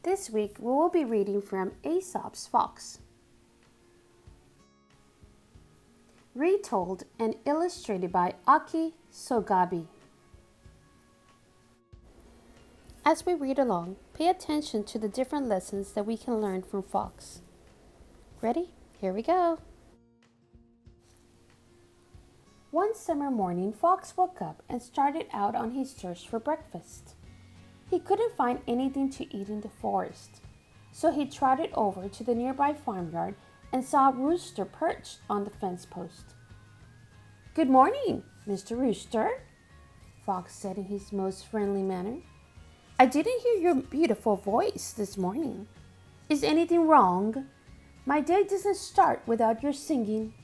This week we will be reading from Aesop's Fox. Retold and illustrated by Aki Sogabi. As we read along, pay attention to the different lessons that we can learn from Fox. Ready? Here we go. One summer morning, Fox woke up and started out on his search for breakfast. He couldn't find anything to eat in the forest, so he trotted over to the nearby farmyard and saw a rooster perched on the fence post. "Good morning, Mr. Rooster," Fox said in his most friendly manner. "I didn't hear your beautiful voice this morning. Is anything wrong? My day doesn't start without your singing."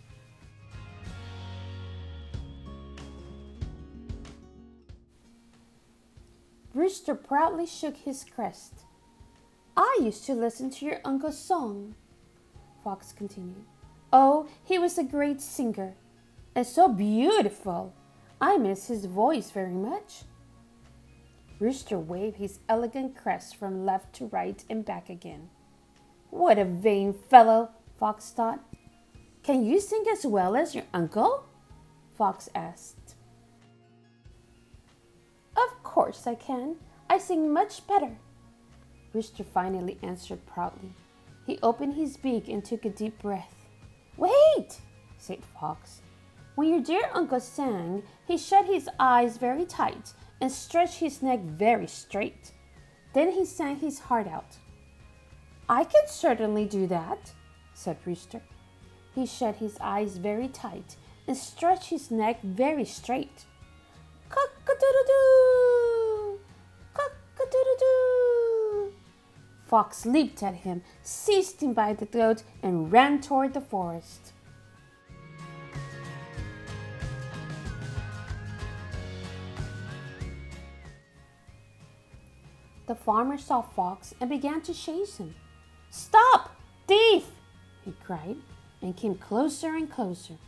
Rooster proudly shook his crest. "I used to listen to your uncle's song," Fox continued. "Oh, he was a great singer, and so beautiful. I miss his voice very much." Rooster waved his elegant crest from left to right and back again. "What a vain fellow," Fox thought. "Can you sing as well as your uncle?" Fox asked. "Of course I can. I sing much better," Rooster finally answered proudly. He opened his beak and took a deep breath. "Wait," said Fox. "When your dear uncle sang, he shut his eyes very tight and stretched his neck very straight. Then he sang his heart out." "I can certainly do that," said Rooster. He shut his eyes very tight and stretched his neck very straight. "Cock-a-doodle-doo! Cock-a-doodle-doo!" Fox leaped at him, seized him by the throat, and ran toward the forest. The farmer saw Fox and began to chase him. "Stop, thief!" he cried, and came closer and closer.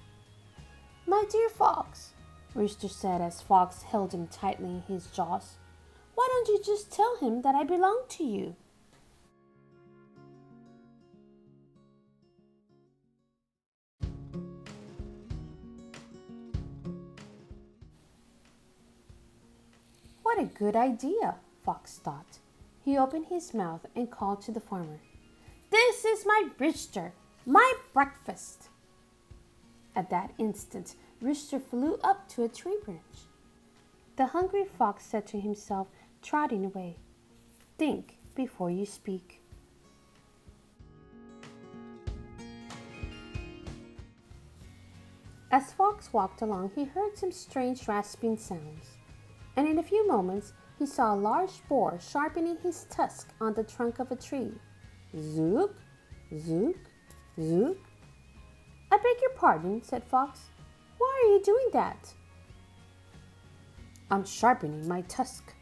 "My dear Fox," Rooster said as Fox held him tightly in his jaws, "why don't you just tell him that I belong to you?" What a good idea, Fox thought. He opened his mouth and called to the farmer. "This is my rooster, my breakfast." At that instant, Rooster flew up to a tree branch. The hungry fox said to himself, trotting away, "Think before you speak." As Fox walked along, he heard some strange rasping sounds, and in a few moments he saw a large boar sharpening his tusk on the trunk of a tree. Zook, zook, zook. "I beg your pardon," said Fox. "Why are you doing that?" "I'm sharpening my tusk,"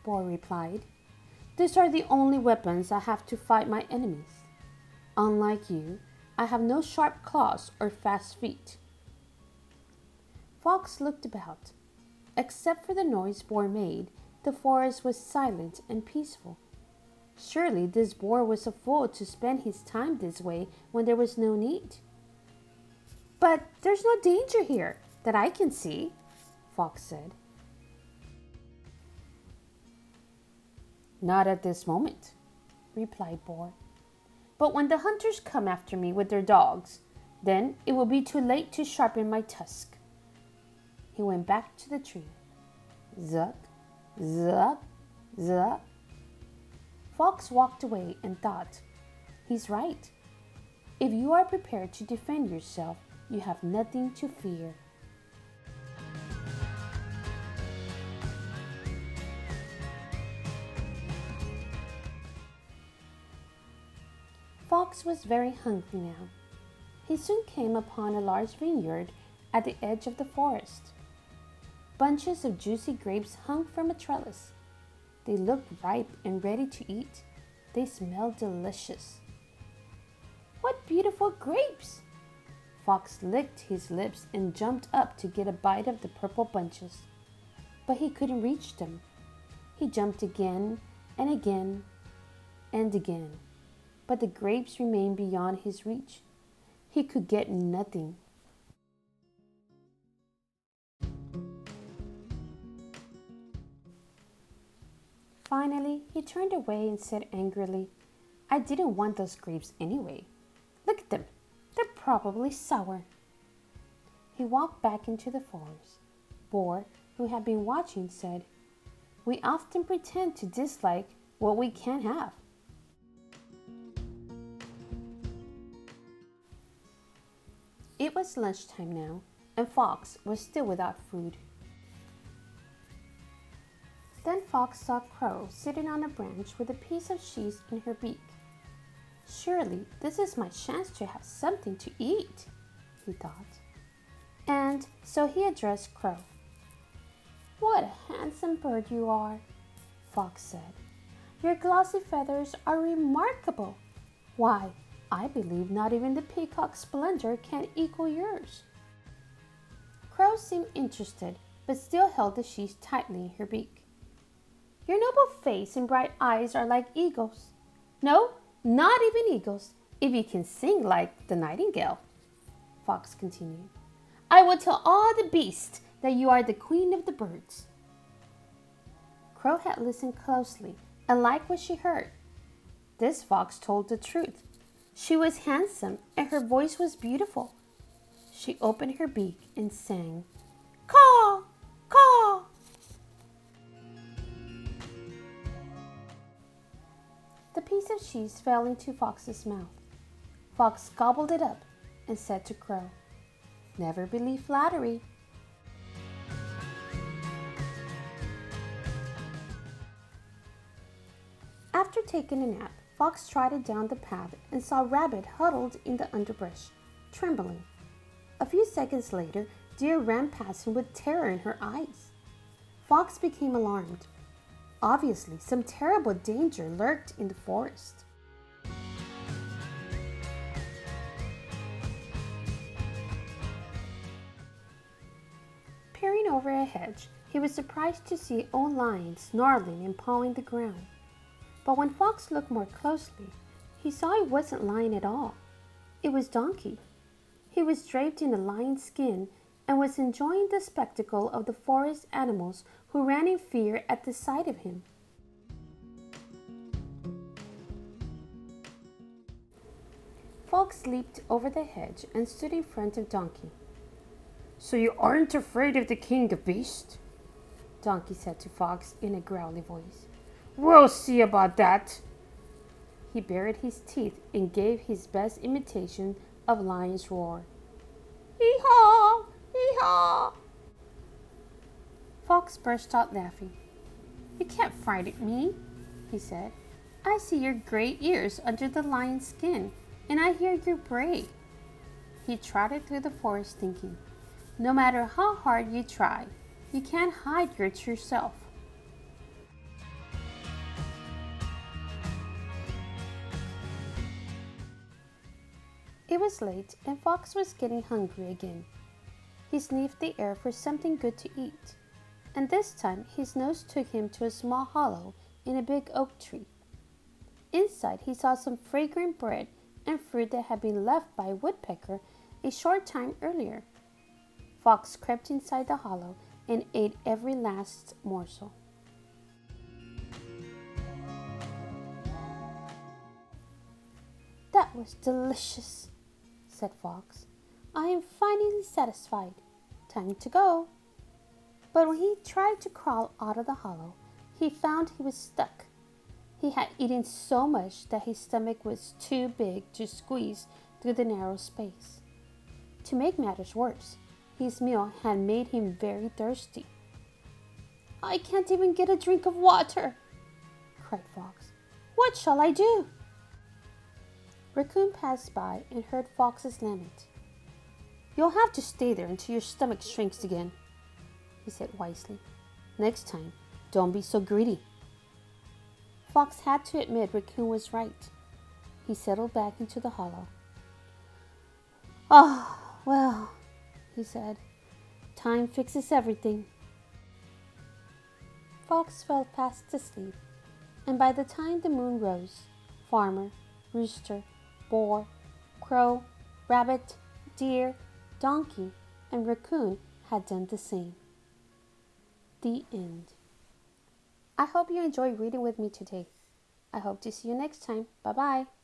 Boar replied. "These are the only weapons I have to fight my enemies. Unlike you, I have no sharp claws or fast feet." Fox looked about. Except for the noise Boar made, the forest was silent and peaceful. Surely this boar was a fool to spend his time this way when there was no need. "But there's no danger here that I can see," Fox said. "Not at this moment," replied Boar. "But when the hunters come after me with their dogs, then it will be too late to sharpen my tusk." He went back to the tree. Zuck, zuck, zuck. Fox walked away and thought, "He's right. If you are prepared to defend yourself, you have nothing to fear." Fox was very hungry now. He soon came upon a large vineyard at the edge of the forest. Bunches of juicy grapes hung from a trellis. They looked ripe and ready to eat. They smelled delicious. "What beautiful grapes!" Fox licked his lips and jumped up to get a bite of the purple bunches. But he couldn't reach them. He jumped again and again. and again, but the grapes remained beyond his reach. He could get nothing. Finally, he turned away and said angrily, "I didn't want those grapes anyway. Look at them. They're probably sour." He walked back into the forest. Boar, who had been watching, said, "We often pretend to dislike what we can't have." It was lunchtime now, and Fox was still without food. Then Fox saw Crow sitting on a branch with a piece of cheese in her beak. "Surely this is my chance to have something to eat," he thought. And so he addressed Crow. "What a handsome bird you are," Fox said. "Your glossy feathers are remarkable. Why, I believe not even the peacock's splendor can equal yours." Crow seemed interested, but still held the cheese tightly in her beak. "Your noble face and bright eyes are like eagles. No, not even eagles, if you can sing like the nightingale," Fox continued. "I will tell all the beasts that you are the queen of the birds." Crow had listened closely and liked what she heard. This Fox told the truth. She was handsome and her voice was beautiful. She opened her beak and sang, "Caw, caw." The piece of cheese fell into Fox's mouth. Fox gobbled it up and said to Crow, "Never believe flattery." After taking a nap, Fox trotted down the path and saw Rabbit huddled in the underbrush, trembling. A few seconds later, Deer ran past him with terror in her eyes. Fox became alarmed. Obviously, some terrible danger lurked in the forest. Peering over a hedge, he was surprised to see an old lion snarling and pawing the ground. But when Fox looked more closely, he saw it wasn't lion at all. It was Donkey. He was draped in a lion's skin and was enjoying the spectacle of the forest animals who ran in fear at the sight of him. Fox leaped over the hedge and stood in front of Donkey. "So you aren't afraid of the king of beasts?" Donkey said to Fox in a growly voice. "We'll see about that." He bared his teeth and gave his best imitation of lion's roar. "Hee-haw! Hee-haw!" Fox burst out laughing. "You can't frighten me," he said. "I see your great ears under the lion's skin, and I hear you're brave." He trotted through the forest thinking, no matter how hard you try, you can't hide your true self. It was late and Fox was getting hungry again. He sniffed the air for something good to eat, and this time his nose took him to a small hollow in a big oak tree. Inside he saw some fragrant bread and fruit that had been left by a woodpecker a short time earlier. Fox crept inside the hollow and ate every last morsel. "That was delicious," said Fox. "I am finally satisfied. Time to go." But when he tried to crawl out of the hollow, he found he was stuck. He had eaten so much that his stomach was too big to squeeze through the narrow space. To make matters worse, his meal had made him very thirsty. "I can't even get a drink of water," cried Fox. "What shall I do?" Raccoon passed by and heard Fox's lament. "You'll have to stay there until your stomach shrinks again," he said wisely. "Next time, don't be so greedy." Fox had to admit Raccoon was right. He settled back into the hollow. "Ah, well," he said, "time fixes everything." Fox fell fast asleep, and by the time the moon rose, Farmer, rooster, boar, crow, rabbit, deer, donkey, and raccoon had done the same. The end. I hope you enjoyed reading with me today. I hope to see you next time. Bye bye.